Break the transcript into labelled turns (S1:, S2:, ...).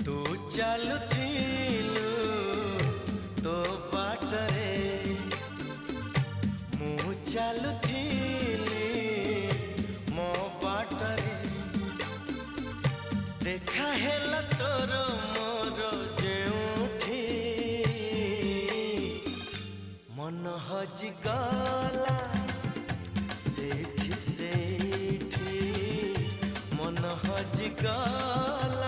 S1: तू चलुथिलु तो बाटरे मु चलुथिली मो बाटरे देखा हेला तोर मोर जेउठी मन हजि गला सेठी सेठी मन हजि गला